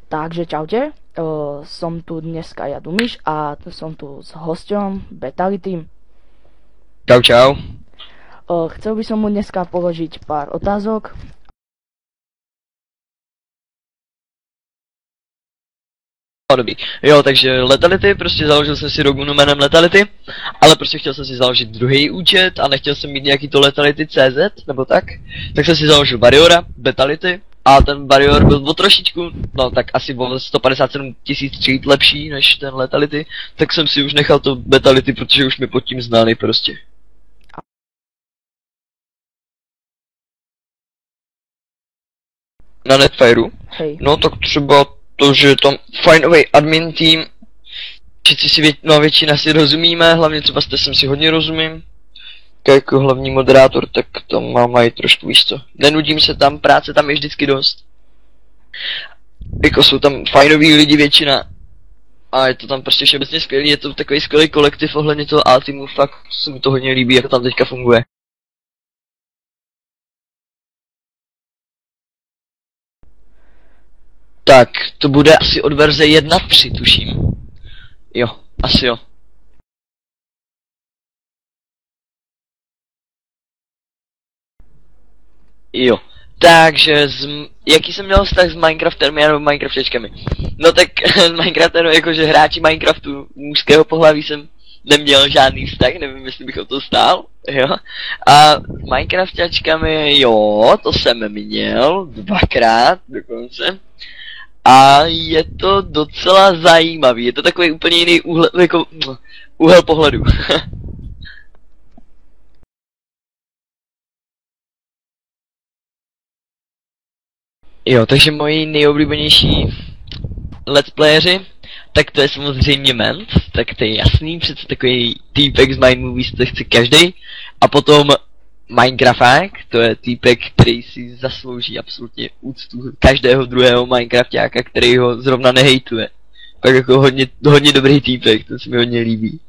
Takže čaute, som tu dneska ja Dumiš a som tu s hosťom Betality. Čau, čau. Chcel by som mu dneska položiť pár otázok. Dobrý. Jo, takže Letality, prostě založil jsem si Rogunu jménem Letality, ale prostě chtěl jsem si založit druhý účet a nechtěl jsem mít nějaký to Letality.cz, nebo tak. Tak jsem si založil Barriora, Betality, a ten Barrior byl o trošičku, no tak asi o 157 000 tříd lepší než ten Letality, tak jsem si už nechal to Betality, protože už mi pod tím znali prostě. Na Netfireu? Hej. No tak třeba to, že tam fajnový admin tým, všichni si většina si rozumíme, hlavně třeba s Tesem si hodně rozumím. Jako hlavní moderátor, tak tam mají trošku, víš co. Nenudím se tam, práce tam je vždycky dost. Jako jsou tam fajnoví lidi většina. A je to tam prostě všeobecně skvělý, je to takový skvělý kolektiv ohledně toho A-teamu, fakt se mi to hodně líbí, jak to tam teďka funguje. Tak, to bude asi od verze 1.3, tuším. Jo, asi jo. Jo, takže jaký jsem měl vztah s Minecraftermi nebo Minecraftečkami? No tak s Minecraftem, jakože hráči Minecraftu mužského pohlaví jsem neměl žádný vztah, nevím, jestli bych o to stál, jo. A s Minecraftačkami, jo, to jsem měl, 2krát dokonce. A je to docela zajímavý, je to takový úplně jiný úhel pohledu. Jo, takže moji nejoblíbenější let's playeři, tak to je samozřejmě Ment, tak to je jasný, přece takový týpek z Mind Movies, to chce každý. A potom Minecrafták, to je týpek, který si zaslouží absolutně úctu každého druhého Minecraftáka, který ho zrovna nehejtuje. Tak jako hodně dobrý týpek, to se mi hodně líbí.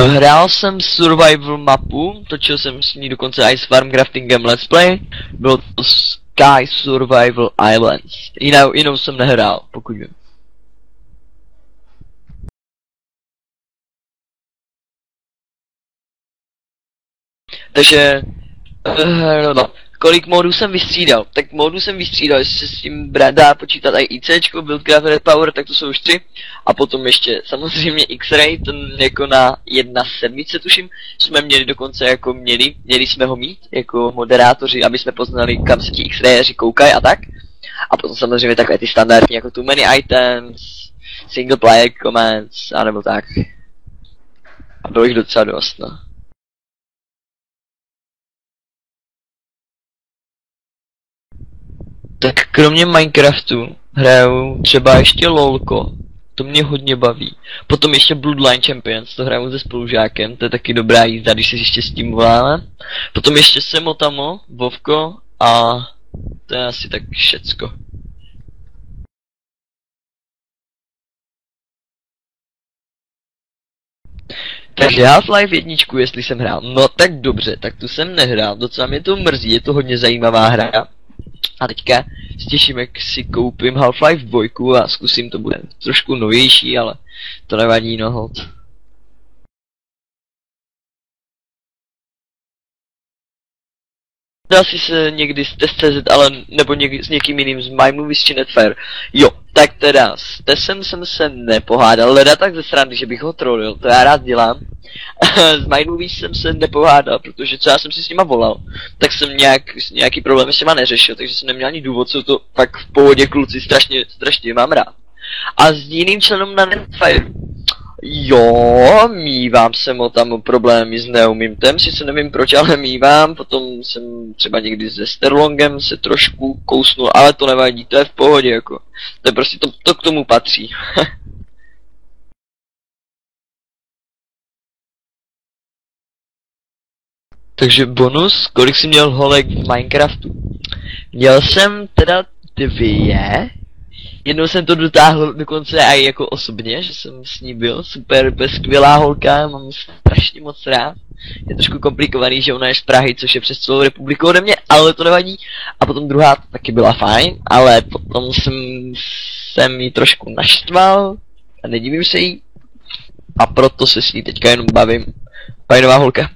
Hrál jsem survival mapu, točil jsem s ní dokonce i s farm craftingem let's play, bylo to Sky Survival Islands, jinou jsem nehrál, pokud vím. Takže, kolik modů jsem vystřídal? Tak modů jsem vystřídal, jestli se s tím dá počítat i ICčko, Buildcraft Red Power, tak to jsou už 3. A potom ještě samozřejmě X-Ray, ten jako na 1.7 tuším, jsme měli dokonce jako měli jsme ho mít jako moderátoři, aby jsme poznali, kam se ti X-Rayeři koukají a tak. A potom samozřejmě takové ty standardní jako too many items, single player commands, anebo tak. A bylo jich docela dost, no. Tak kromě Minecraftu hraju třeba ještě LOLko, to mě hodně baví. Potom ještě Bloodline Champions, to hraju se spolužákem, to je taky dobrá jízda, když se ještě s tím voláme. Potom ještě Semotamo, Vovko a to je asi tak všecko. Takže Half-Life 1, jestli jsem hrál, no tak dobře, tak tu jsem nehrál, docela mě to mrzí, je to hodně zajímavá hra. A teďka s těším, jak si koupím Half-Life 2 a zkusím, to bude trošku novější, ale to nevadí, no hold. Asi se někdy s Test.cz, ale nebo s někým jiným z My Movies či Netfire. Jo, tak teda s Tesem jsem se nepohádal, leda tak ze srandy, že bych ho trolil, to já rád dělám. S My Movies jsem se nepohádal, protože co já jsem si s nima volal, tak jsem nějaký problém s těma neřešil, takže jsem neměl ani důvod, co to fakt v pohodě kluci strašně mám rád. A s jiným členem na Netfire, jo, mívám jsem tam problémy s Neumintem, sice nevím proč, ale mívám, potom jsem třeba někdy se Sterlongem se trošku kousnul, ale to nevadí, to je v pohodě jako, to je prostě, to k tomu patří. Takže bonus, kolik jsi měl holek v Minecraftu? Měl jsem teda 2, Jednou jsem to dotáhl dokonce i jako osobně, že jsem s ní byl, super, skvělá holka, mám ji strašně moc rád. Je trošku komplikovaný, že ona je z Prahy, což je přes celou republiku ode mě, ale to nevadí. A potom druhá taky byla fajn, ale potom jsem ji trošku naštval a nedivím se jí. A proto se s ní teďka jenom bavím. Fajnová holka.